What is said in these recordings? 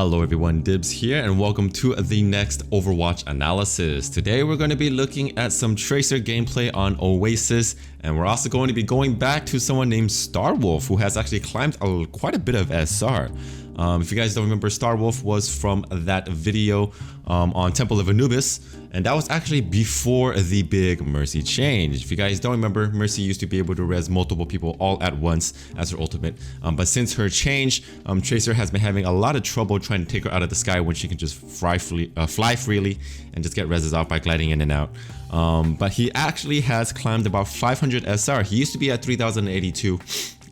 Hello everyone, Dibz here and welcome to the next Overwatch analysis. Today we're going to be looking at some Tracer gameplay on Oasis, and we're also going to be going back to someone named Starwolf who has actually climbed quite a bit of SR. If you guys don't remember, Starwolf was from that video on Temple of Anubis, and that was actually before the big Mercy change. If you guys don't remember, Mercy used to be able to res multiple people all at once as her ultimate, but since her change, Tracer has been having a lot of trouble trying to take her out of the sky when she can just fly freely and just get reses off by gliding in and out. But he actually has climbed about 500 SR. He used to be at 3082,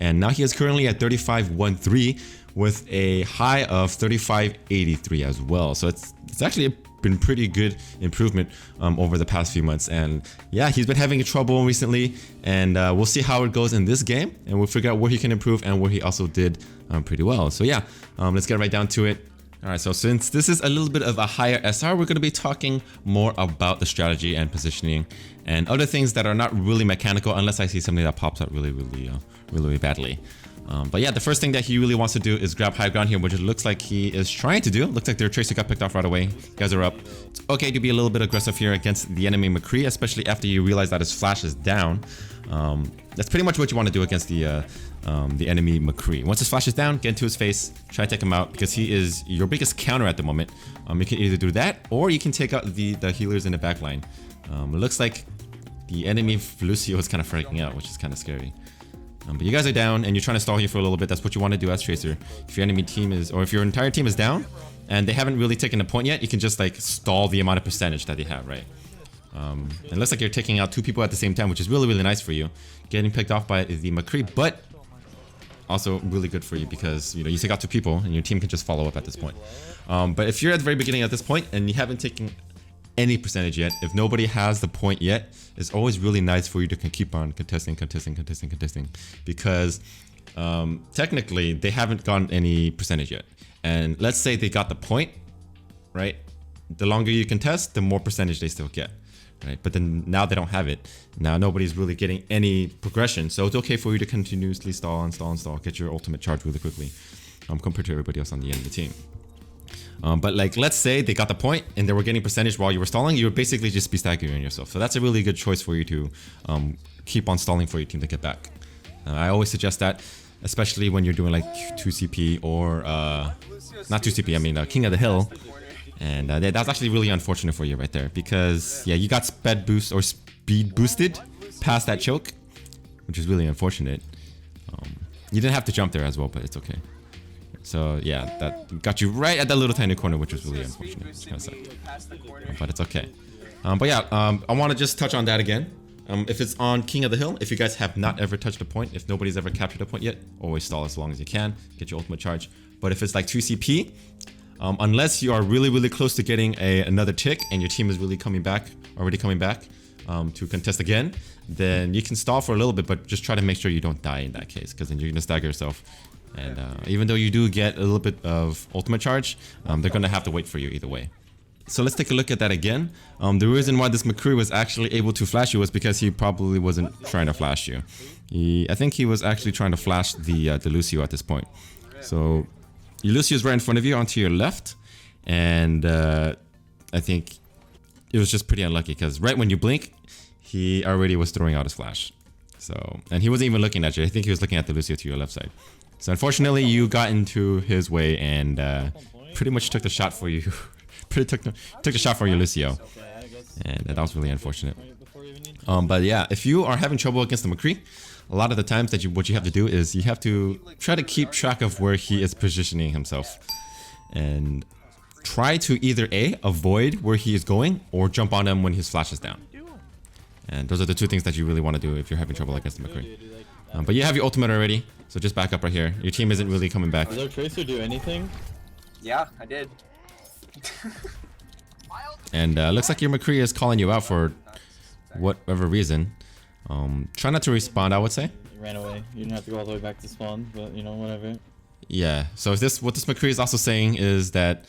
and now he is currently at 3513 with a high of 3583 as well. So it's actually been pretty good improvement over the past few months. And yeah, he's been having trouble recently, and we'll see how it goes in this game, and we'll figure out where he can improve and where he also did pretty well. So yeah, let's get right down to it. Alright, so since this is a little bit of a higher SR, we're going to be talking more about the strategy and positioning and other things that are not really mechanical, unless I see something that pops out really badly. But yeah, the first thing that he really wants to do is grab high ground here, which it looks like he is trying to do. Looks like their Tracer got picked off right away. You guys are up. It's okay to be a little bit aggressive here against the enemy McCree, especially after you realize that his flash is down. That's pretty much what you want to do against the enemy McCree. Once his flash is down, get into his face, try to take him out, because he is your biggest counter at the moment. You can either do that, or you can take out the healers in the back line. It looks like the enemy Lucio is kind of freaking out, which is kind of scary. But you guys are down and you're trying to stall here for a little bit. That's what you want to do as Tracer. If your enemy team is, or if your entire team is down and they haven't really taken a point yet, you can just like stall the amount of percentage that they have, right? It looks like you're taking out two people at the same time, which is really nice for you. Getting picked off by the McCree, but also really good for you because you take out two people and your team can just follow up at this point. But if you're at the very beginning at this point and you haven't taken any percentage yet, if nobody has the point yet, it's always really nice for you to keep on contesting, because technically they haven't gotten any percentage yet. And let's say they got the point, right? The longer you contest, the more percentage they still get, right? But then now they don't have it. Now nobody's really getting any progression, so it's okay for you to continuously stall, get your ultimate charge really quickly, compared to everybody else on the end of the team. But like, let's say they got the point and they were getting percentage while you were stalling, you would basically just be staggering yourself. So that's a really good choice for you to keep on stalling for your team to get back. I always suggest that, especially when you're doing like 2CP or not 2CP, I mean King of the Hill. And that's actually really unfortunate for you right there, because yeah, you got speed boosted past that choke, which is really unfortunate. You didn't have to jump there as well, but it's okay. So yeah, that got you right at that little tiny corner, which was really unfortunate. It's kind of sucked, but it's okay. But yeah, I want to just touch on that again. If it's on King of the Hill, if you guys have not ever touched a point, if nobody's ever captured a point yet, always stall as long as you can, get your ultimate charge. But if it's like 2CP, unless you are really close to getting another tick and your team is already coming back to contest again, then you can stall for a little bit, but just try to make sure you don't die in that case, because then you're gonna stagger yourself. And even though you do get a little bit of ultimate charge, they're gonna have to wait for you either way. So let's take a look at that again. The reason why this McCree was actually able to flash you was because he probably wasn't trying to flash you. I think he was actually trying to flash the Lucio at this point. So Lucio is right in front of you onto your left, and I think it was just pretty unlucky because right when you blink, he already was throwing out his flash. So, and he wasn't even looking at you. I think he was looking at the Lucio to your left side. So unfortunately, you got into his way and pretty much took the shot for you. took the shot for your Lucio, and that was really unfortunate. But yeah, if you are having trouble against the McCree, a lot of the times what you have to do is you have to try to keep track of where he is positioning himself, and try to either avoid where he is going or jump on him when his flash is down. And those are the two things that you really want to do if you're having trouble against the McCree. But you have your ultimate already, so just back up right here. Your team isn't really coming back. Did our Tracer do anything? Yeah, I did. And looks like your McCree is calling you out for whatever reason. Try not to respawn, I would say. He ran away. You didn't have to go all the way back to spawn, but you know, whatever. Yeah, so what this McCree is also saying is that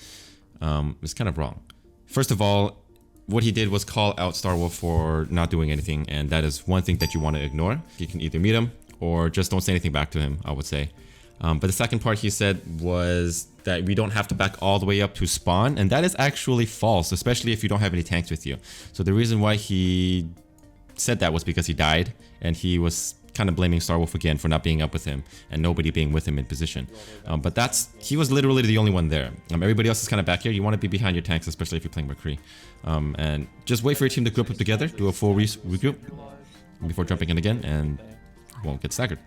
it's kind of wrong. First of all, what he did was call out Starwolf for not doing anything, and that is one thing that you want to ignore. You can either meet him or just don't say anything back to him, I would say. But the second part he said was that we don't have to back all the way up to spawn, and that is actually false, especially if you don't have any tanks with you. So the reason why he said that was because he died, and he was kind of blaming Starwolf again for not being up with him and nobody being with him in position. But he was literally the only one there. Everybody else is kind of back here. You want to be behind your tanks, especially if you're playing McCree. And just wait for your team to group up together, do a full regroup before jumping in again, and won't get staggered.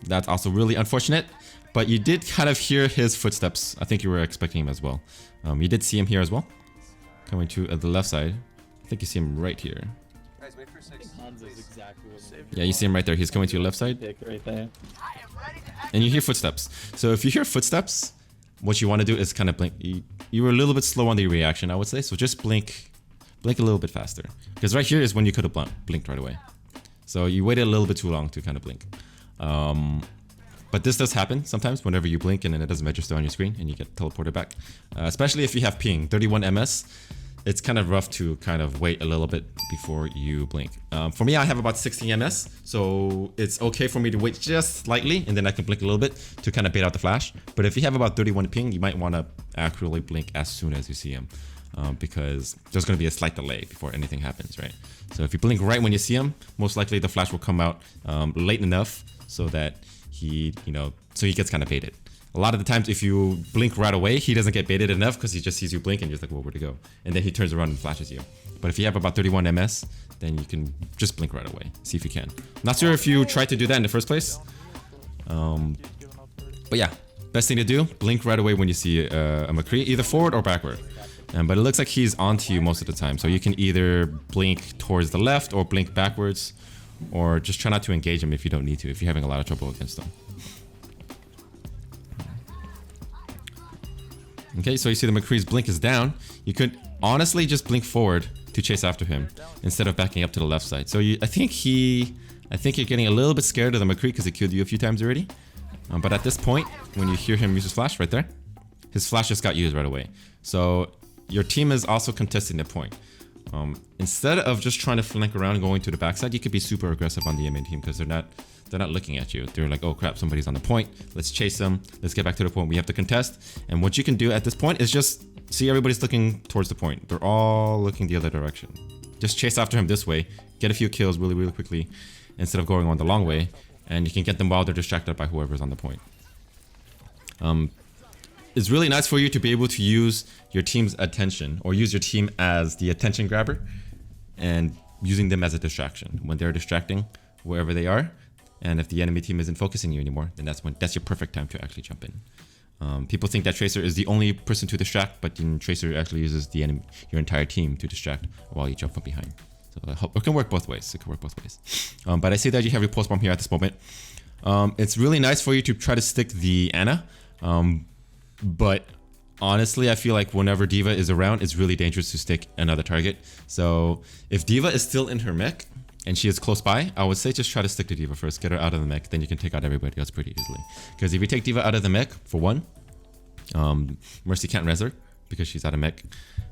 That's also really unfortunate, but you did kind of hear his footsteps. I think you were expecting him as well. You did see him here as well, coming to the left side. I think you see him right here. Yeah, you see him right there. He's coming to your left side. Right there. And you hear footsteps. So if you hear footsteps, what you want to do is kind of blink. You were a little bit slow on the reaction, I would say. So just blink a little bit faster. Because right here is when you could have blinked right away. So you waited a little bit too long to kind of blink. But this does happen sometimes whenever you blink and then it doesn't register on your screen and you get teleported back. Especially if you have ping, 31 ms. It's kind of rough to kind of wait a little bit before you blink. For me, I have about 16 ms, so it's okay for me to wait just slightly and then I can blink a little bit to kind of bait out the flash. But if you have about 31 ping, you might want to actually blink as soon as you see him, because there's going to be a slight delay before anything happens, right? So if you blink right when you see him, most likely the flash will come out late enough so that he gets kind of baited. A lot of the times, if you blink right away, he doesn't get baited enough because he just sees you blink and you're just like, well, where to go? And then he turns around and flashes you. But if you have about 31 ms, then you can just blink right away. See if you can. Not sure if you tried to do that in the first place. But yeah, best thing to do, blink right away when you see a McCree, either forward or backward. But it looks like he's onto you most of the time. So you can either blink towards the left or blink backwards, or just try not to engage him if you don't need to, if you're having a lot of trouble against him. Okay, so you see the McCree's blink is down. You could honestly just blink forward to chase after him instead of backing up to the left side. So I think you're getting a little bit scared of the McCree because he killed you a few times already. But at this point, when you hear him use his flash right there, his flash just got used right away. So your team is also contesting the point. Instead of just trying to flank around and going to the backside, you could be super aggressive on the main team because they're not looking at you. They're like, oh crap, somebody's on the point. Let's chase them. Let's get back to the point. We have to contest. And what you can do at this point is just see everybody's looking towards the point. They're all looking the other direction. Just chase after him this way. Get a few kills really, really quickly instead of going on the long way. And you can get them while they're distracted by whoever's on the point. It's really nice for you to be able to use your team's attention or use your team as the attention grabber and using them as a distraction when they're distracting wherever they are. And if the enemy team isn't focusing you anymore, then that's your perfect time to actually jump in. People think that Tracer is the only person to distract, but then Tracer actually uses your entire team to distract while you jump from behind. So it can work both ways. But I see that you have your pulse bomb here at this moment. It's really nice for you to try to stick the Ana. But honestly, I feel like whenever D.Va is around, it's really dangerous to stick another target. So if D.Va is still in her mech and she is close by, I would say just try to stick to D.Va first. Get her out of the mech, then you can take out everybody else pretty easily. Because if you take D.Va out of the mech, for one, Mercy can't res her because she's out of mech.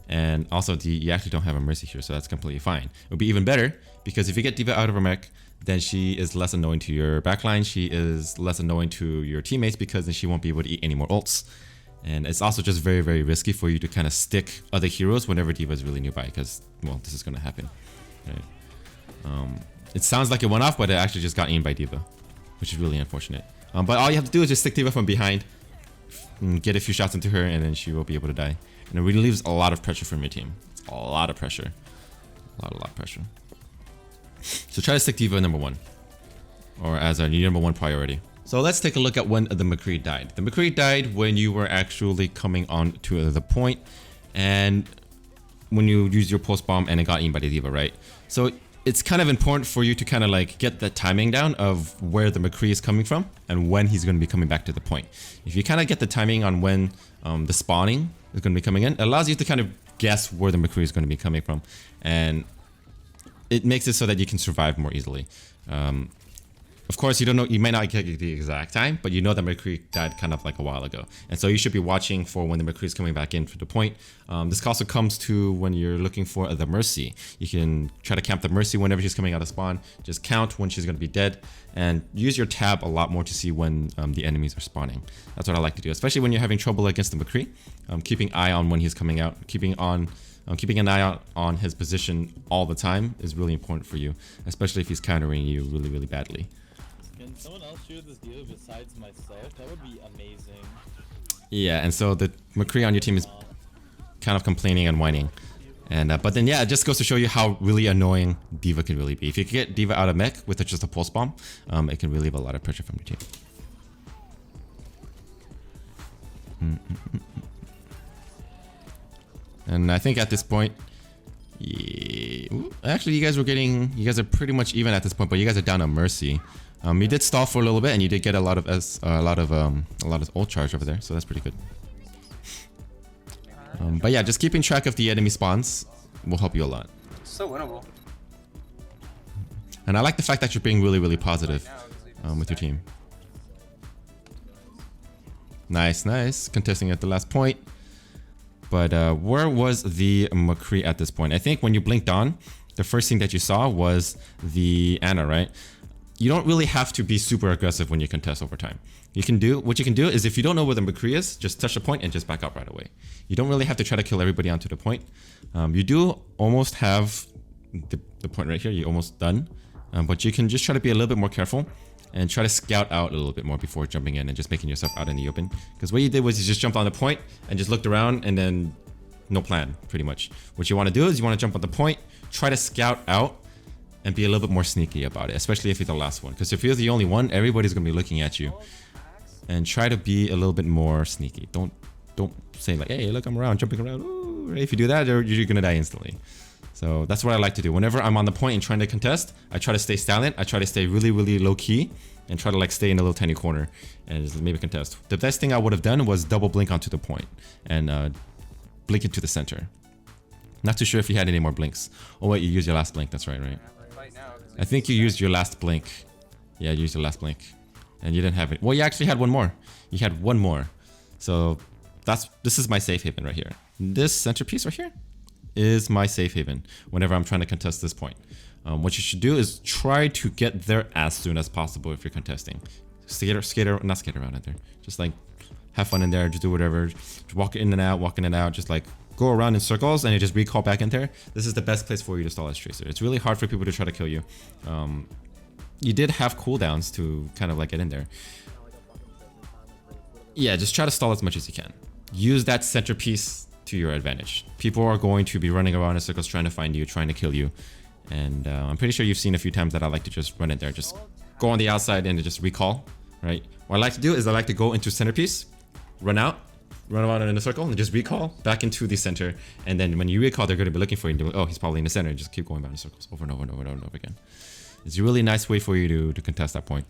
And also, you actually don't have a Mercy here, so that's completely fine. It would be even better because if you get D.Va out of her mech, then she is less annoying to your backline. She is less annoying to your teammates because then she won't be able to eat any more ults. And it's also just very, very risky for you to kind of stick other heroes whenever D.Va is really nearby because, well, this is going to happen. Right? It sounds like it went off, but it actually just got aimed by D.Va, which is really unfortunate. But all you have to do is just stick D.Va from behind, get a few shots into her, and then she will be able to die. And it really leaves a lot of pressure from your team. It's a lot of pressure. A lot of pressure. So try to stick D.Va number one, or as our number one priority. So let's take a look at when the McCree died. The McCree died when you were actually coming on to the point and when you used your pulse bomb and it got aimed by the D.Va, right? So it's kind of important for you to kind of like get the timing down of where the McCree is coming from and when he's going to be coming back to the point. If you kind of get the timing on when the spawning is going to be coming in, it allows you to kind of guess where the McCree is going to be coming from. And it makes it so that you can survive more easily. Of course, you don't know. You may not get the exact time, but you know that McCree died kind of like a while ago, and so you should be watching for when the McCree is coming back in for the point. This also comes to when you're looking for the Mercy. You can try to camp the Mercy whenever she's coming out of spawn. Just count when she's going to be dead, and use your tab a lot more to see when the enemies are spawning. That's what I like to do, especially when you're having trouble against the McCree. Keeping eye on when he's coming out, keeping an eye out on his position all the time is really important for you, especially if he's countering you really, really badly. Can someone else shoot this deal besides myself? That would be amazing. Yeah, and so the McCree on your team is kind of complaining and whining. And but then yeah, it just goes to show you how really annoying D.Va can really be. If you can get D.Va out of mech with just a pulse bomb, it can relieve a lot of pressure from your team. And I think at this point, yeah, actually you guys are pretty much even at this point, but you guys are down on Mercy. You did stall for a little bit, and you did get a lot of ult charge over there, so that's pretty good. But yeah, just keeping track of the enemy spawns will help you a lot. So winnable. And I like the fact that you're being really, really positive with your team. Nice, nice. Contesting at the last point. But where was the McCree at this point? I think when you blinked on, the first thing that you saw was the Ana, right? You don't really have to be super aggressive when you contest over time. What you can do is if you don't know where the McCree is, just touch the point and just back up right away. You don't really have to try to kill everybody onto the point. You do almost have the point right here. You're almost done. But you can just try to be a little bit more careful and try to scout out a little bit more before jumping in and just making yourself out in the open. Because what you did was you just jumped on the point and just looked around and then no plan, pretty much. What you want to do is you want to jump on the point, try to scout out, and be a little bit more sneaky about it, especially if you're the last one. Because if you're the only one, everybody's going to be looking at you. And try to be a little bit more sneaky. Don't say like, hey, look, I'm around, jumping around. Ooh. If you do that, you're going to die instantly. So that's what I like to do. Whenever I'm on the point and trying to contest, I try to stay silent. I try to stay really, really low key and try to like stay in a little tiny corner and just maybe contest. The best thing I would have done was double blink onto the point and blink into the center. Not too sure if you had any more blinks. Oh wait, you used your last blink. That's right, right? I think you used your last blink. Yeah, you used your last blink. And you didn't have it. Well, you actually had one more. You had one more. So this is my safe haven right here. This centerpiece right here is my safe haven whenever I'm trying to contest this point. What you should do is try to get there as soon as possible if you're contesting. Not skate around in there. Just like have fun in there, just do whatever. Just walk in and out, just like go around in circles and you just recall back in there. This is the best place for you to stall as Tracer. It's really hard for people to try to kill you. You did have cooldowns to kind of like get in there. Yeah, just try to stall as much as you can. Use that centerpiece to your advantage. People are going to be running around in circles trying to find you, trying to kill you. And I'm pretty sure you've seen a few times that I like to just run in there, just go on the outside and just recall, right? What I like to do is I like to go into centerpiece, run around in a circle and just recall back into the center. And then when you recall, they're going to be looking for you and oh, he's probably in the center, and just keep going around in circles over and over and over and over again. It's a really nice way for you to contest that point.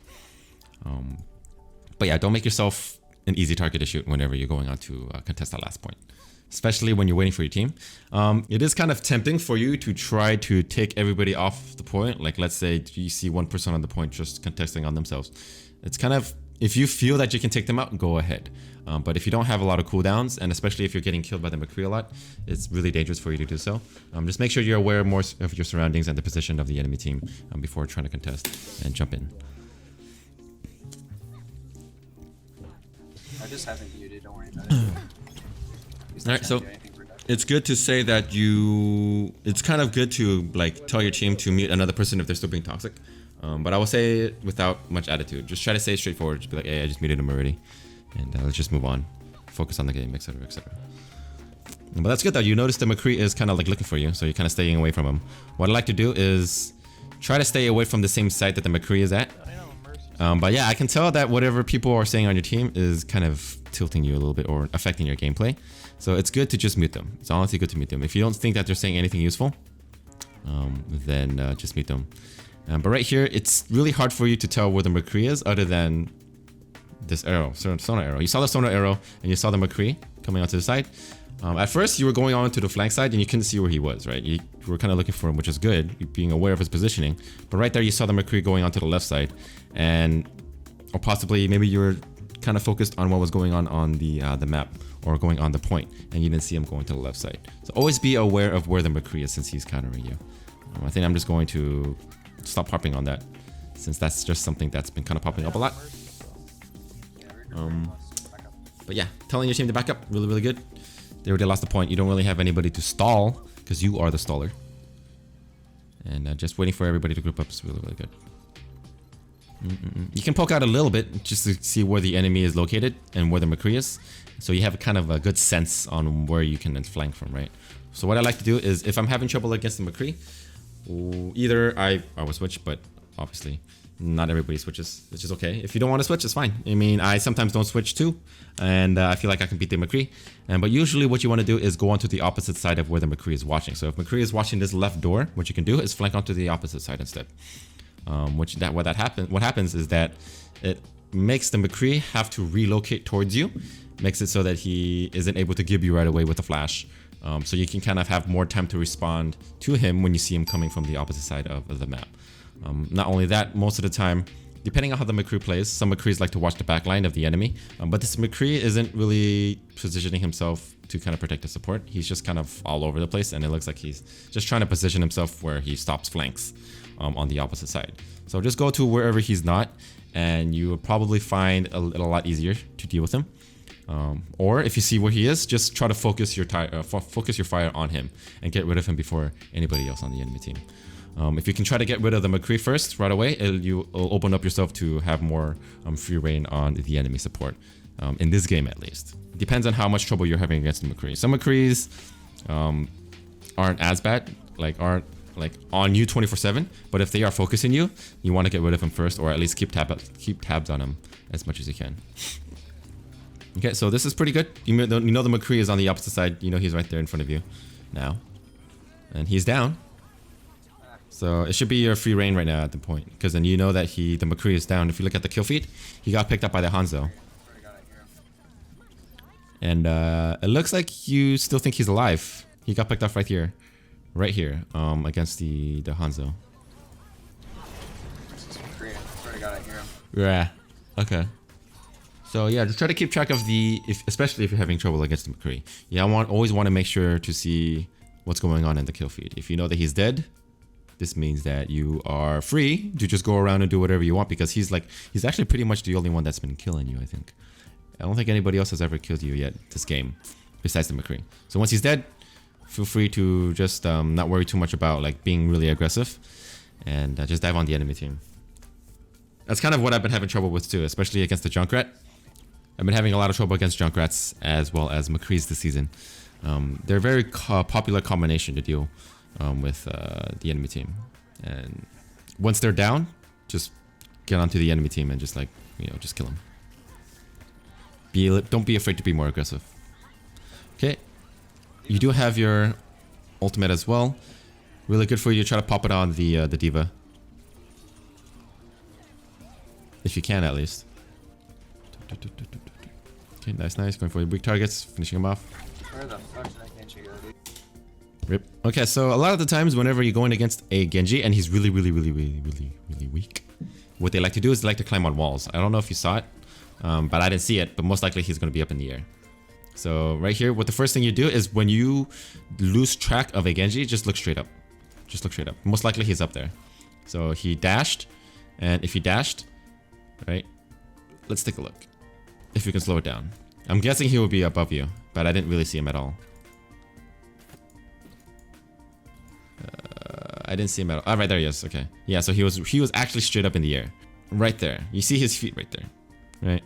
But yeah, don't make yourself an easy target to shoot whenever you're going on to contest that last point, especially when you're waiting for your team. It is kind of tempting for you to try to take everybody off the point. Like let's say you see one person on the point just contesting on themselves. It's kind of, if you feel that you can take them out, go ahead. But if you don't have a lot of cooldowns, and especially if you're getting killed by the McCree a lot, it's really dangerous for you to do so. Just make sure you're aware more of your surroundings and the position of the enemy team before trying to contest and jump in. I just haven't muted, don't worry about it. Alright, so it's good to say that it's kind of good to like tell your team to mute another person if they're still being toxic. But I will say it without much attitude. Just try to say it straightforward. Just be like, hey, I just muted him already. And let's just move on. Focus on the game, etc, etc. But that's good though. You notice the McCree is kind of like looking for you, so you're kind of staying away from him. What I like to do is try to stay away from the same site that the McCree is at. But yeah, I can tell that whatever people are saying on your team is kind of tilting you a little bit or affecting your gameplay. So it's good to just mute them. It's honestly good to mute them. If you don't think that they're saying anything useful, then just mute them. But right here, it's really hard for you to tell where the McCree is other than this arrow, sonar arrow. You saw the sonar arrow and you saw the McCree coming onto the side. At first, you were going on to the flank side and you couldn't see where he was, right? You were kind of looking for him, which is good, being aware of his positioning. But right there, you saw the McCree going onto the left side, or possibly maybe you were kind of focused on what was going on the map or going on the point, and you didn't see him going to the left side. So always be aware of where the McCree is since he's countering you. I think I'm just going to stop harping on that, since that's just something that's been kind of popping up a lot. But yeah, telling your team to back up, really, really good. They already lost the point. You don't really have anybody to stall because you are the staller. And just waiting for everybody to group up is really, really good. You can poke out a little bit just to see where the enemy is located and where the McCree is. So you have a kind of a good sense on where you can flank from, right? So what I like to do is if I'm having trouble against the McCree, either I will switch, but obviously not everybody switches, which is okay. If you don't want to switch, it's fine. I mean, I sometimes don't switch too, and I feel like I can beat the McCree. But usually what you want to do is go onto the opposite side of where the McCree is watching. So if McCree is watching this left door, what you can do is flank onto the opposite side instead. What happens is that it makes the McCree have to relocate towards you, makes it so that he isn't able to give you right away with the flash. So you can kind of have more time to respond to him when you see him coming from the opposite side of the map. Not only that, most of the time, depending on how the McCree plays, some McCrees like to watch the back line of the enemy, but this McCree isn't really positioning himself to kind of protect the support. He's just kind of all over the place, and it looks like he's just trying to position himself where he stops flanks on the opposite side. So just go to wherever he's not, and you will probably find it a lot easier to deal with him. Or if you see where he is, just try to focus your fire on him and get rid of him before anybody else on the enemy team. If you can try to get rid of the McCree first right away, you'll open up yourself to have more free reign on the enemy support, in this game at least. It depends on how much trouble you're having against the McCree. Some McCrees aren't as bad, aren't on you 24/7, but if they are focusing you, you want to get rid of him first, or at least keep tabs on him as much as you can. Okay, so this is pretty good. You know the McCree is on the opposite side. You know he's right there in front of you now, and he's down. So it should be your free reign right now at the point, because then you know that the McCree is down. If you look at the kill feed, he got picked up by the Hanzo. And it looks like you still think he's alive. He got picked up right here, against the Hanzo. Yeah. Okay. So yeah, just try to keep track of especially if you're having trouble against the McCree. Yeah, always want to make sure to see what's going on in the kill feed. If you know that he's dead, this means that you are free to just go around and do whatever you want, because he's actually pretty much the only one that's been killing you, I think. I don't think anybody else has ever killed you yet this game, besides the McCree. So once he's dead, feel free to just not worry too much about being really aggressive, and just dive on the enemy team. That's kind of what I've been having trouble with too, especially against the Junkrat. I've been having a lot of trouble against Junkrats as well as McCrees this season. They're a very popular combination to deal with the enemy team, and once they're down, just get onto the enemy team and just just kill them. Don't be afraid to be more aggressive. Okay, you do have your ultimate as well. Really good for you to try to pop it on the D.Va, if you can at least. Okay, nice. Going for the weak targets, finishing them off. Where the fuck did I Genji go, dude? Rip. Okay, so a lot of the times whenever you're going against a Genji and he's really weak, what they like to do is they like to climb on walls. I don't know if you saw it, but I didn't see it, but most likely he's going to be up in the air. So right here, what the first thing you do is when you lose track of a Genji, just look straight up. Just look straight up. Most likely he's up there. So he dashed, and if he dashed, right, let's take a look. If you can slow it down. I'm guessing he will be above you, but I didn't really see him at all. I didn't see him at all. Oh, right there he is. Okay. Yeah, so he was actually straight up in the air. Right there. You see his feet right there. Right?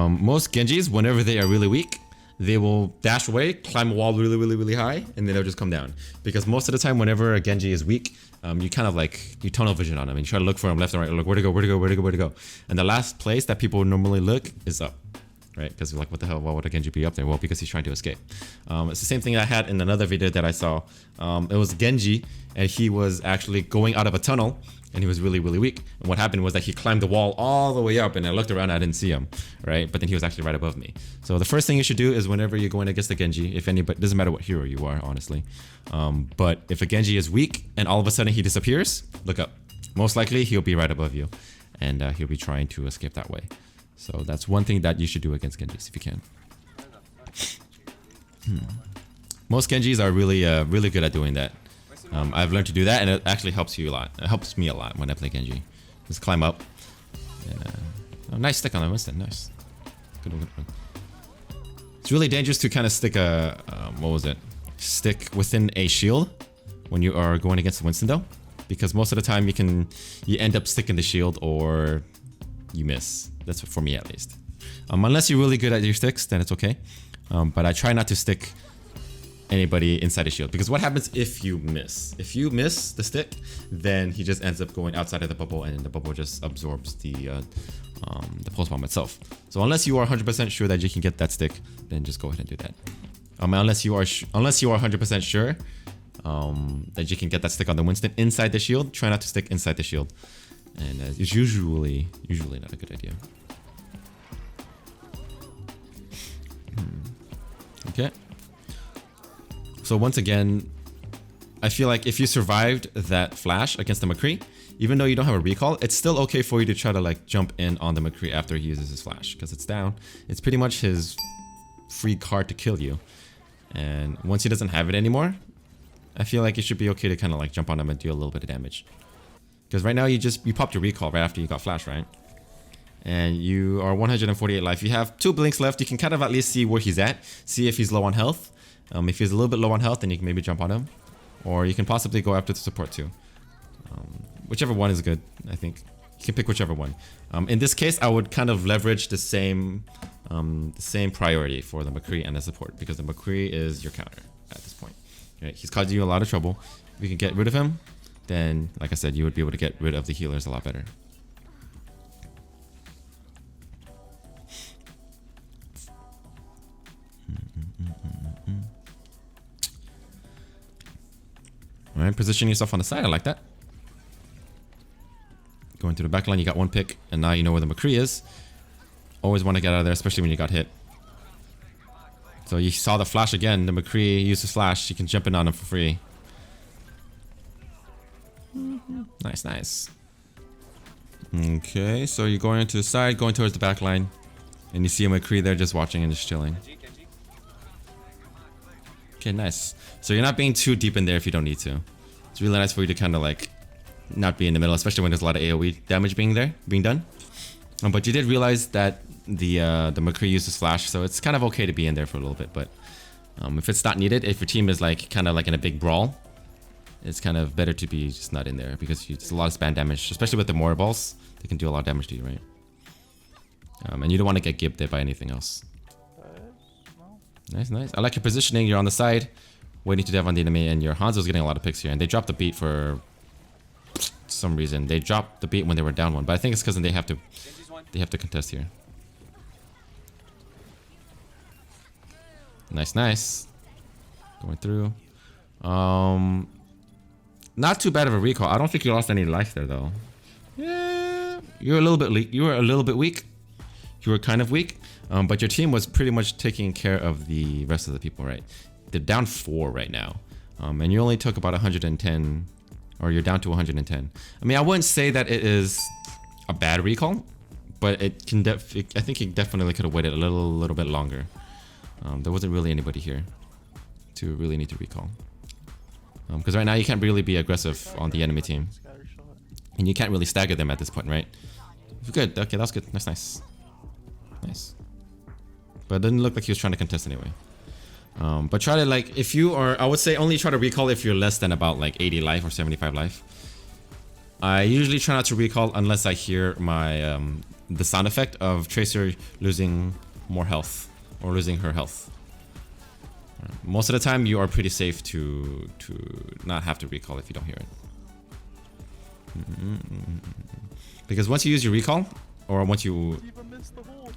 Most Genjis, whenever they are really weak, they will dash away, climb a wall really high, and then they'll just come down. Because most of the time, whenever a Genji is weak, you kind of you tunnel vision on him and you try to look for him left and right. Look where to go. And the last place that people normally look is up, right? Because what the hell? Why would a Genji be up there? Well, because he's trying to escape. It's the same thing I had in another video that I saw. It was Genji, and he was actually going out of a tunnel, and he was really, really weak. And what happened was that he climbed the wall all the way up, and I looked around, I didn't see him, right? But then he was actually right above me. So the first thing you should do is whenever you're going against a Genji, if anybody, doesn't matter what hero you are, honestly. But if a Genji is weak and all of a sudden he disappears, look up. Most likely he'll be right above you, and he'll be trying to escape that way. So that's one thing that you should do against Genjis if you can. Most Genjis are really, really good at doing that. I've learned to do that, and it actually helps you a lot. It helps me a lot when I play Genji. Just climb up. And, oh, nice stick on the Winston. Nice. Good one, good one. It's really dangerous to kind of stick a, what was it? Stick within a shield when you are going against the Winston though. Because most of the time you end up sticking the shield or you miss. That's for me at least. Unless you're really good at your sticks, then it's okay. But I try not to stick anybody inside a shield, because what happens if you miss? If you miss the stick, then he just ends up going outside of the bubble, and the bubble just absorbs the pulse bomb itself. So unless you are 100% sure that you can get that stick, then just go ahead and do that. Unless you are 100% sure that you can get that stick on the Winston inside the shield, try not to stick inside the shield, and it's usually not a good idea. Okay. So once again, I feel like if you survived that flash against the McCree, even though you don't have a recall, it's still okay for you to try to like jump in on the McCree after he uses his flash, because it's down. It's pretty much his free card to kill you. And once he doesn't have it anymore, I feel like it should be okay to kind of like jump on him and do a little bit of damage. Because right now you popped your recall right after you got flash, right? And you are 148 life. You have 2 blinks left. You can kind of at least see where he's at, see if he's low on health. If he's a little bit low on health, then you can maybe jump on him. Or you can possibly go after the support too. Whichever one is good, I think. You can pick whichever one. In this case, I would kind of leverage the same priority for the McCree and the support, because the McCree is your counter at this point. Right? He's causing you a lot of trouble. If you can get rid of him, then, like I said, you would be able to get rid of the healers a lot better. Alright, position yourself on the side. I like that. Going through the back line, you got 1 pick, and now you know where the McCree is. Always want to get out of there, especially when you got hit. So you saw the flash again. The McCree used his flash. You can jump in on him for free. Nice, nice. Okay, so you're going to the side, going towards the back line, and you see a McCree there just watching and just chilling. Okay, nice. So you're not being too deep in there if you don't need to. It's really nice for you to kind of like not be in the middle, especially when there's a lot of AoE damage being done. But you did realize that the McCree used his flash, so it's kind of okay to be in there for a little bit. But if it's not needed, if your team is like kind of like in a big brawl, it's kind of better to be just not in there, because it's a lot of spam damage, especially with the mortar balls. They can do a lot of damage to you, right? And you don't want to get gibbed there by anything else. Nice, nice. I like your positioning. You're on the side, waiting to dive on the enemy, and your Hanzo's getting a lot of picks here. And they dropped the beat for some reason. They dropped the beat when they were down 1, but I think it's because they have to contest here. Nice, nice. Going through. Not too bad of a recall. I don't think you lost any life there though. Yeah, you were a little bit weak. You were kind of weak. But your team was pretty much taking care of the rest of the people, right? They're down 4 right now. And you only took about 110, or you're down to 110. I mean, I wouldn't say that it is a bad recall, but it can I think it definitely could have waited a little bit longer. There wasn't really anybody here to really need to recall. Because right now you can't really be aggressive on the enemy team. And you can't really stagger them at this point, right? Good, okay, that was good. That's nice. Nice. But it didn't look like he was trying to contest anyway. But try to like, if you are, I would say only try to recall if you're less than about like 80 life or 75 life. I usually try not to recall unless I hear my the sound effect of Tracer losing more health or losing her health. Most of the time you are pretty safe to not have to recall if you don't hear it. Because once you use your recall, or once you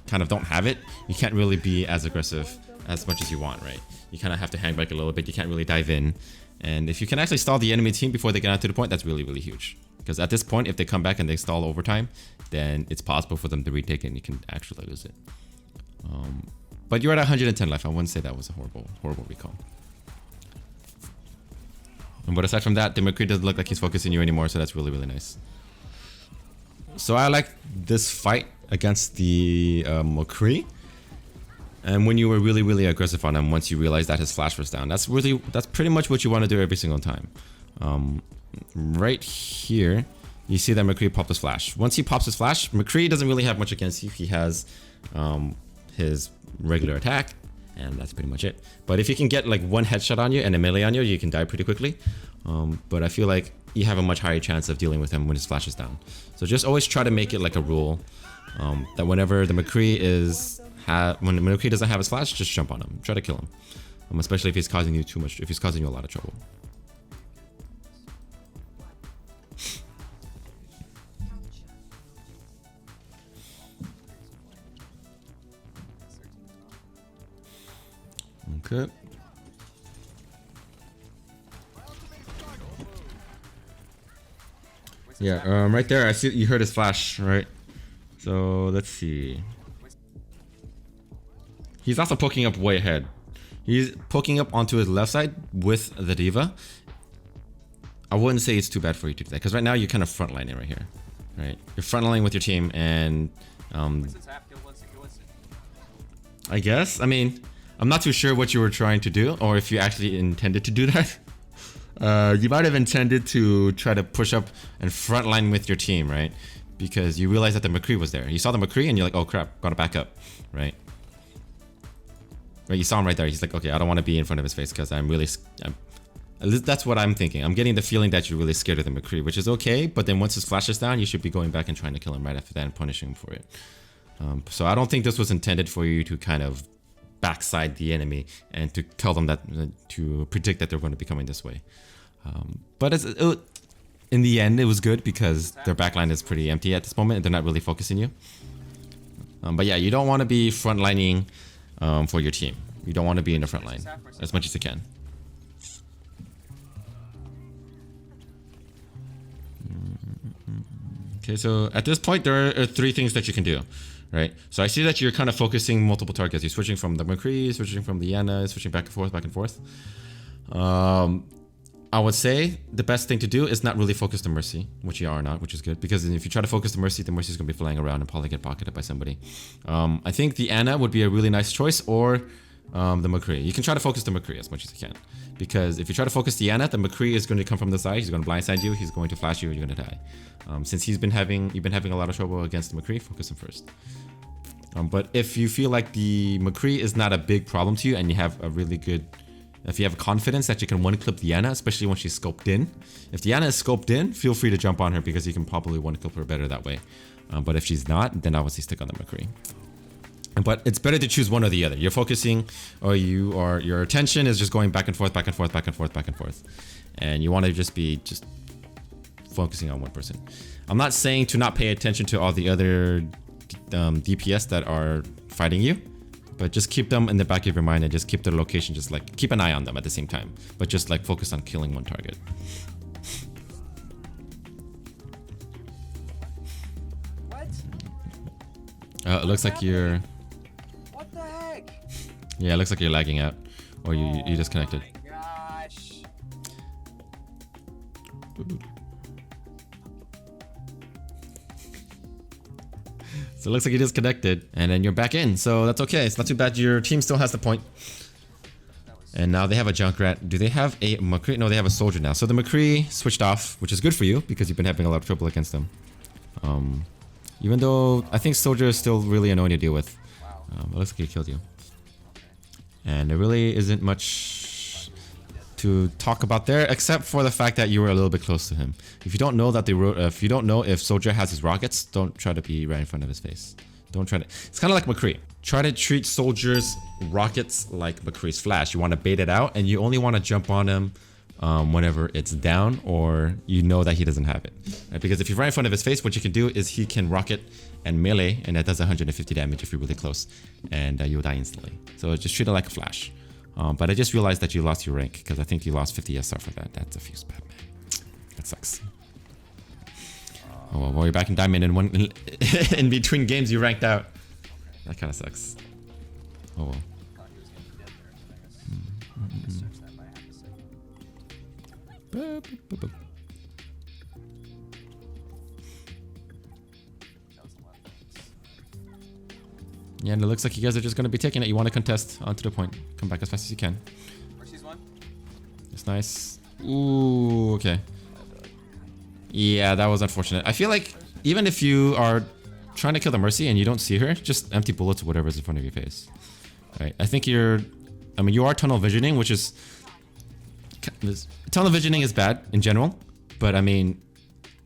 kind of don't have it, you can't really be as aggressive as much as you want, right? You kind of have to hang back a little bit. You can't really dive in. And if you can actually stall the enemy team before they get out to the point, that's really, really huge. Because at this point, if they come back and they stall overtime, then it's possible for them to retake it and you can actually lose it. But you're at 110 life. I wouldn't say that was a horrible, horrible recall. But aside from that, the McCree doesn't look like he's focusing you anymore, so that's really, really nice. So I like this fight against the McCree. And when you were really, really aggressive on him, once you realized that his flash was down, that's pretty much what you want to do every single time. Right here, you see that McCree popped his flash. Once he pops his flash, McCree doesn't really have much against you. He has his regular attack, and that's pretty much it. But if you can get like one headshot on you and a melee on you, you can die pretty quickly. But I feel like you have a much higher chance of dealing with him when his flash is down. So just always try to make it like a rule that whenever the McCree when the McCree doesn't have his flash, just jump on him. Try to kill him. Especially if he's causing you too much, if he's causing you a lot of trouble. Okay. Yeah, right there, I see you heard his flash, right? So let's see. He's also poking up way ahead. He's poking up onto his left side with the D.Va. I wouldn't say it's too bad for you to do that, because right now you're kind of frontlining right here, right? You're frontlining with your team, and I guess, I mean, I'm not too sure what you were trying to do, or if you actually intended to do that. You might have intended to try to push up and frontline with your team, right? Because you realized that the McCree was there. You saw the McCree and you're like, oh crap, gotta back up, right? Right, you saw him right there. He's like, okay, I don't want to be in front of his face because that's what I'm thinking. I'm getting the feeling that you're really scared of the McCree, which is okay, but then once his flash is down, you should be going back and trying to kill him right after that and punishing him for it. So I don't think this was intended for you to kind of backside the enemy and to tell them that, to predict that they're going to be coming this way. But in the end, it was good because their backline is pretty empty at this moment and they're not really focusing you. But yeah, you don't want to be frontlining for your team. You don't want to be in the front line as much as you can. Okay, so at this point, there are 3 things that you can do, right? So I see that you're kind of focusing multiple targets. You're switching from the McCree, switching from the Yana, switching back and forth, back and forth. I would say the best thing to do is not really focus the Mercy, which you are not, which is good. Because if you try to focus the Mercy is going to be flying around and probably get pocketed by somebody. I think the Ana would be a really nice choice, or the McCree. You can try to focus the McCree as much as you can. Because if you try to focus the Ana, the McCree is going to come from the side, he's going to blindside you, he's going to flash you, and you're going to die. Since you've been having a lot of trouble against the McCree, focus him first. But if you feel like the McCree is not a big problem to you and you have a really good... If you have confidence that you can one-clip the Ana, especially when she's scoped in. If the Ana is scoped in, feel free to jump on her because you can probably one-clip her better that way. But if she's not, then obviously stick on the McCree. But it's better to choose one or the other. You're focusing, or your attention is just going back and forth, back and forth, back and forth, back and forth. And you want to just be focusing on one person. I'm not saying to not pay attention to all the other DPS that are fighting you. But just keep them in the back of your mind and just keep their location, just like keep an eye on them at the same time. But just like focus on killing one target. What? It looks like you're... What the heck? Yeah, it looks like you're lagging out. Or you disconnected. Oh my gosh. So it looks like you disconnected, and then you're back in, so that's okay. It's not too bad. Your team still has the point. And now they have a Junkrat. Do they have a McCree? No, they have a soldier now. So the McCree switched off, which is good for you because you've been having a lot of trouble against them. Even though I think soldier is still really annoying to deal with. It looks like he killed you. And there really isn't much to talk about there, except for the fact that you were a little bit close to him. If you don't know that if you don't know if soldier has his rockets, don't try to be right in front of his face. Don't try to. It's kind of like McCree. Try to treat soldiers' rockets like McCree's flash. You want to bait it out, and you only want to jump on him whenever it's down or you know that he doesn't have it. Right? Because if you're right in front of his face, what you can do is he can rocket and melee, and that does 150 damage if you're really close, and you'll die instantly. So just treat it like a flash. But I just realized that you lost your rank because I think you lost 50 SR for that. That's a fuse bad, man. That sucks. Oh well, you're back in diamond in one in between games you ranked out. That kind of sucks. Oh well. Yeah, and it looks like you guys are just going to be taking it. You want to contest onto the point. Come back as fast as you can. Mercy's one. It's nice. Ooh, okay. Yeah, that was unfortunate. I feel like even if you are trying to kill the Mercy and you don't see her, just empty bullets or whatever's in front of your face. Right? I think you are tunnel visioning, which is... Tunnel visioning is bad in general, but I mean,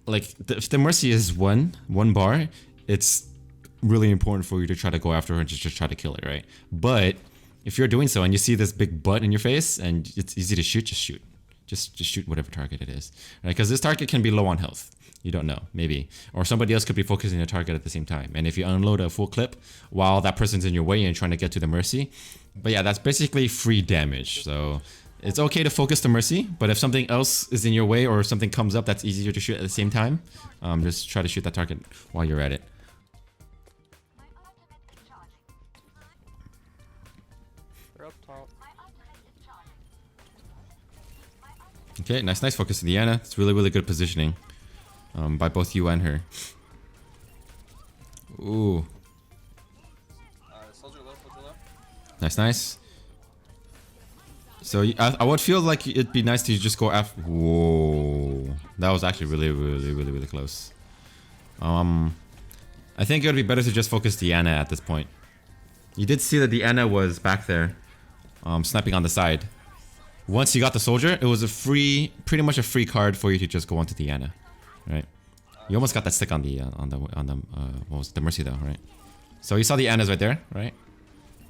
like, if the Mercy is one bar, it's really important for you to try to go after her and just try to kill it, right? But if you're doing so and you see this big butt in your face and it's easy to shoot, just shoot. Just shoot whatever target it is, right? Because this target can be low on health. You don't know, maybe. Or somebody else could be focusing a target at the same time. And if you unload a full clip while that person's in your way and trying to get to the Mercy, but yeah, that's basically free damage. So it's okay to focus the Mercy, but if something else is in your way or something comes up that's easier to shoot at the same time, just try to shoot that target while you're at it. They're up top. Okay, nice focus to Diana. It's really good positioning by both you and her. Ooh. Soldier low, soldier low. Nice. So I would feel like it'd be nice to just go after. Whoa, that was actually really close. I think it would be better to just focus Diana at this point. You did see that Diana was back there, sniping on the side. Once you got the soldier, it was pretty much a free card for you to just go onto Diana, right? You almost got that stick on the what was it, the Mercy though, right? So you saw the Anna's right there, right?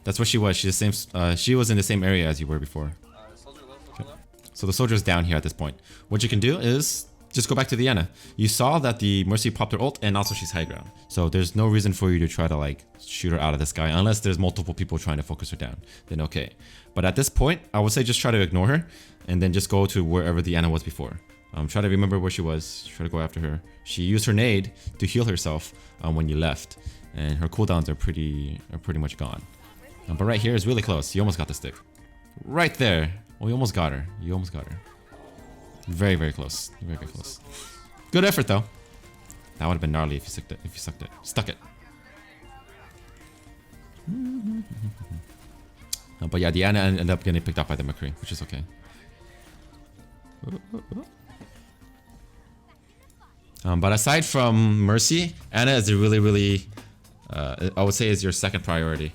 That's what she was. She's the same. She was in the same area as you were before. Soldier low, soldier low. So the soldier's down here at this point. What you can do is just go back to Diana. You saw that the Mercy popped her ult, and also she's high ground. So there's no reason for you to try to like shoot her out of the sky unless there's multiple people trying to focus her down. Then okay. But at this point, I would say just try to ignore her, and then just go to wherever Diana was before. Try to remember where she was. Try to go after her. She used her nade to heal herself when you left, and her cooldowns are pretty much gone. But right here is really close. You almost got the stick. Right there. Oh, you almost got her. You almost got her. Very close. Very close. Good effort though. That would have been gnarly if you stuck it. But yeah, Diana ended up getting picked up by the McCree, which is okay. But aside from Mercy, Anna is a really I would say is your second priority.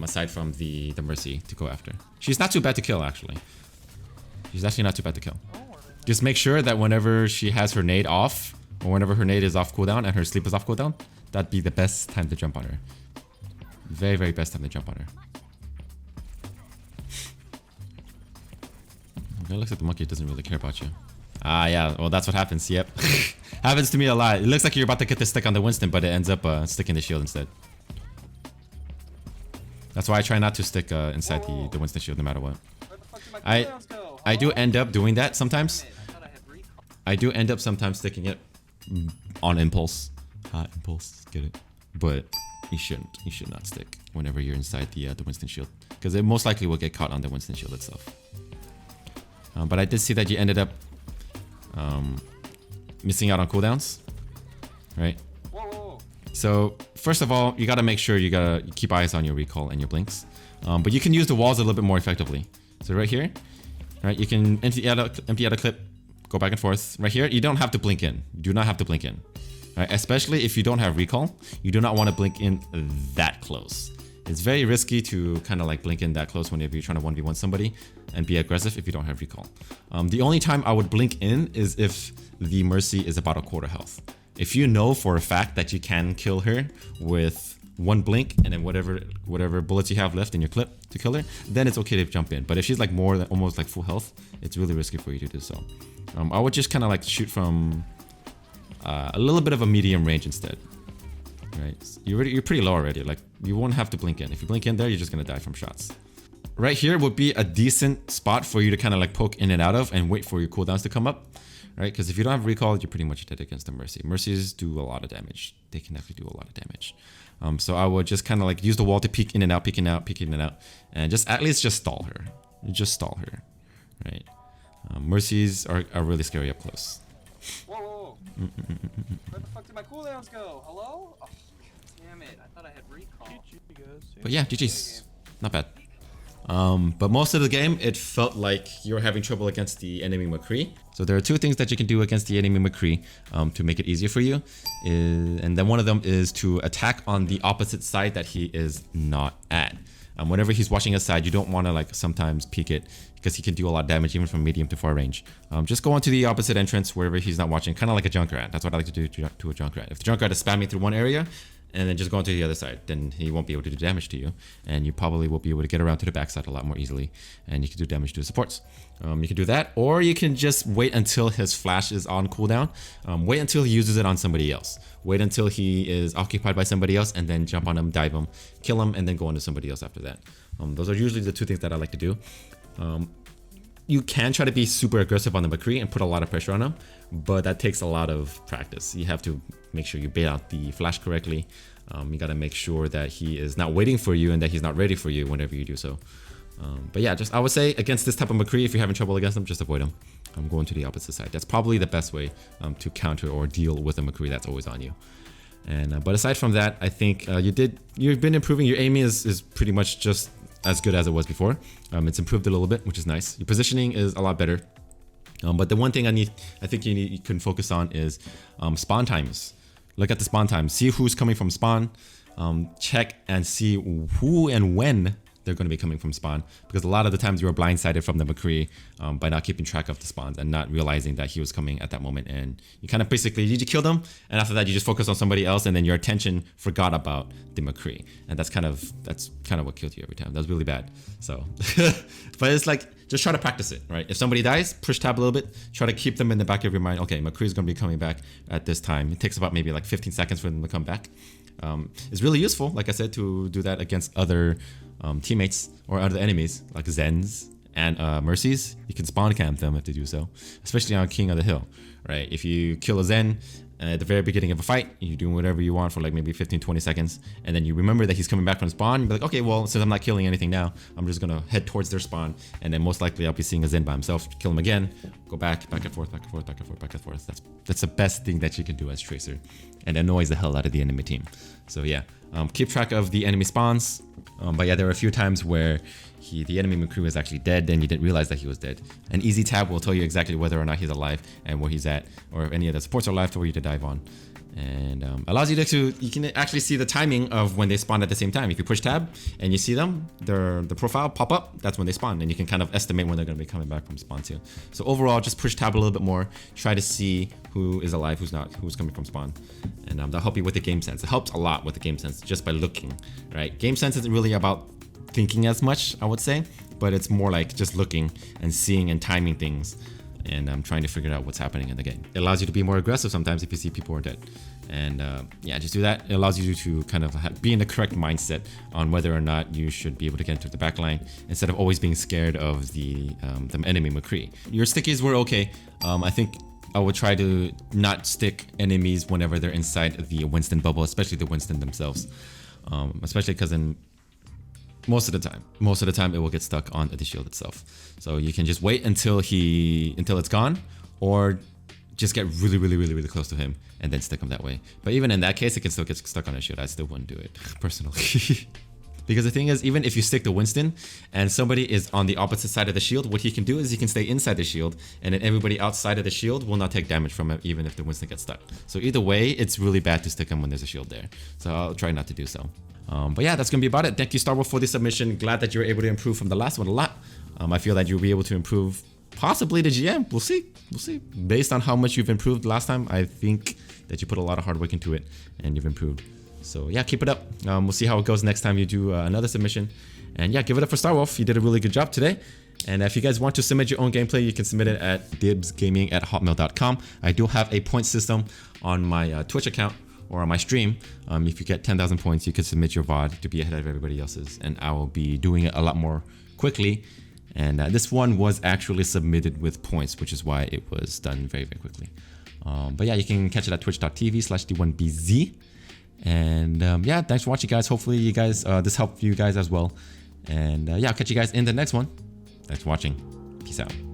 Aside from the Mercy to go after. She's not too bad to kill actually. She's actually not too bad to kill. Just make sure that whenever she has her nade off, or whenever her nade is off cooldown and her sleep is off cooldown, that'd be the best time to jump on her. Very best time to jump on her. Okay, looks like the monkey doesn't really care about you. Ah, yeah. Well, that's what happens. Yep. Happens to me a lot. It looks like you're about to get the stick on the Winston, but it ends up sticking the shield instead. That's why I try not to stick inside the Winston shield no matter what. Where the fuck did my cooldowns go? I do end up doing that sometimes. I do end up sometimes sticking it on impulse. Hot impulse, get it? But you shouldn't. You should not stick whenever you're inside the Winston shield, because it most likely will get caught on the Winston shield itself. But I did see that you ended up missing out on cooldowns, right? Whoa. So first of all, you gotta make sure you gotta keep eyes on your recall and your blinks. But you can use the walls a little bit more effectively. So right here, right, you can empty out a clip, go back and forth. Right here, you don't have to blink in. You do not have to blink in. Right? Especially if you don't have recall, you do not want to blink in that close. It's very risky to kind of like blink in that close whenever you're trying to 1v1 somebody and be aggressive if you don't have recall. The only time I would blink in is if the Mercy is about a quarter health. If you know for a fact that you can kill her with one blink and then whatever bullets you have left in your clip to kill her, then it's okay to jump in. But if she's like more than almost like full health, it's really risky for you to do so. I would just kind of like shoot from a little bit of a medium range instead. Right, you're pretty low already. Like you won't have to blink in. If you blink in there, you're just gonna die from shots. Right here would be a decent spot for you to kind of like poke in and out of and wait for your cooldowns to come up. Right, because if you don't have recall, you're pretty much dead against the Mercy. Mercies do a lot of damage. They can actually do a lot of damage. So I would just kind of like use the wall to peek in and out, peek in and out, peek in and out, and just at least just stall her. Just stall her. Right. Mercies are really scary up close. Whoa, whoa, whoa. Where the fuck did my cooldowns go? Hello? Oh, damn it. I thought I had recall. But yeah, GG's. Not bad. But most of the game, it felt like you were having trouble against the enemy McCree. So there are two things that you can do against the enemy McCree to make it easier for you. And then one of them is to attack on the opposite side that he is not at. Whenever he's watching a side, you don't want to like sometimes peek it because he can do a lot of damage even from medium to far range. Just go onto the opposite entrance wherever he's not watching, kind of like a Junkrat. That's what I like to do to a Junkrat. If the Junkrat is spamming through one area, and then just go onto the other side, then he won't be able to do damage to you, and you probably will be able to get around to the backside a lot more easily, and you can do damage to the supports. You can do that, or you can just wait until his flash is on cooldown. Wait until he uses it on somebody else. Wait until he is occupied by somebody else, and then jump on him, dive him, kill him, and then go on to somebody else after that. Those are usually the two things that I like to do. You can try to be super aggressive on the McCree and put a lot of pressure on him, but that takes a lot of practice. You have to make sure you bait out the flash correctly. You got to make sure that he is not waiting for you and that he's not ready for you whenever you do so. But yeah, I would say against this type of McCree, if you're having trouble against him, just avoid him. I'm going to the opposite side. That's probably the best way to counter or deal with a McCree that's always on you. And but aside from that, I think you've been improving. Your aiming is pretty much just as good as it was before. It's improved a little bit, which is nice. Your positioning is a lot better. But the one thing I think you can focus on is spawn times. Look at the spawn time. See who's coming from spawn. Check and see who and when they're going to be coming from spawn, because a lot of the times you are blindsided from the McCree by not keeping track of the spawns and not realizing that he was coming at that moment, and you kind of basically you killed him, and after that you just focus on somebody else, and then your attention forgot about the McCree, and that's kind of what killed you every time. That was really bad. So but it's like, just try to practice it, right? If somebody dies, push tab a little bit, try to keep them in the back of your mind. Okay, McCree is going to be coming back at this time. It takes about maybe like 15 seconds for them to come back. It's really useful, like I said, to do that against other teammates or other enemies like Zens and Mercies. You can spawn camp them if they do so, especially on King of the Hill, right? If you kill a Zen at the very beginning of a fight, you're doing whatever you want for like maybe 15-20 seconds, and then you remember that he's coming back from spawn, you'll be like, okay, well, since I'm not killing anything now, I'm just gonna head towards their spawn, and then most likely I'll be seeing a Zen by himself, kill him again, go back and forth, back and forth, back and forth, back and forth. That's the best thing that you can do as Tracer, and annoys the hell out of the enemy team. So yeah, keep track of the enemy spawns. But yeah, there were a few times where the enemy McCree was actually dead and you didn't realize that he was dead. An easy tab will tell you exactly whether or not he's alive and where he's at, or if any of the supports are alive for you to dive on. And allows you you can actually see the timing of when they spawn at the same time. If you push tab and you see them, the profile pop up, that's when they spawn, and you can kind of estimate when they're going to be coming back from spawn too. So overall, just push tab a little bit more, try to see who is alive, who's not, who's coming from spawn, and that'll help you with the game sense. It helps a lot with the game sense just by looking, right? Game sense isn't really about thinking as much, I would say, but it's more like just looking and seeing and timing things, and I'm trying to figure out what's happening in the game. It allows you to be more aggressive sometimes if you see people are dead. And yeah, just do that. It allows you to kind of be in the correct mindset on whether or not you should be able to get into the back line instead of always being scared of the enemy McCree. Your stickies were okay. I think I would try to not stick enemies whenever they're inside the Winston bubble, especially the Winston themselves. Especially because most of the time it will get stuck on the shield itself. So you can just wait until it's gone, or just get really close to him and then stick him that way. But even in that case, it can still get stuck on a shield. I still wouldn't do it personally. Because the thing is, even if you stick the Winston and somebody is on the opposite side of the shield, what he can do is he can stay inside the shield, and then everybody outside of the shield will not take damage from him, even if the Winston gets stuck. So either way, it's really bad to stick him when there's a shield there. So I'll try not to do so. But yeah, that's gonna be about it. Thank you, Starwolf, for this submission. Glad that you were able to improve from the last one a lot. I feel that you'll be able to improve possibly the GM. We'll see. Based on how much you've improved last time, I think that you put a lot of hard work into it and you've improved. So yeah, keep it up. We'll see how it goes next time you do another submission. And yeah, give it up for Starwolf. You did a really good job today. And if you guys want to submit your own gameplay, you can submit it at dibzgaming@hotmail.com. I do have a point system on my Twitch account or on my stream. If you get 10,000 points, you can submit your VOD to be ahead of everybody else's. And I will be doing it a lot more quickly. And this one was actually submitted with points, which is why it was done very, very quickly. But yeah, you can catch it at twitch.tv/d1bz. And yeah, thanks for watching, guys. Hopefully you guys, this helped you guys as well. And yeah, I'll catch you guys in the next one. Thanks for watching. Peace out.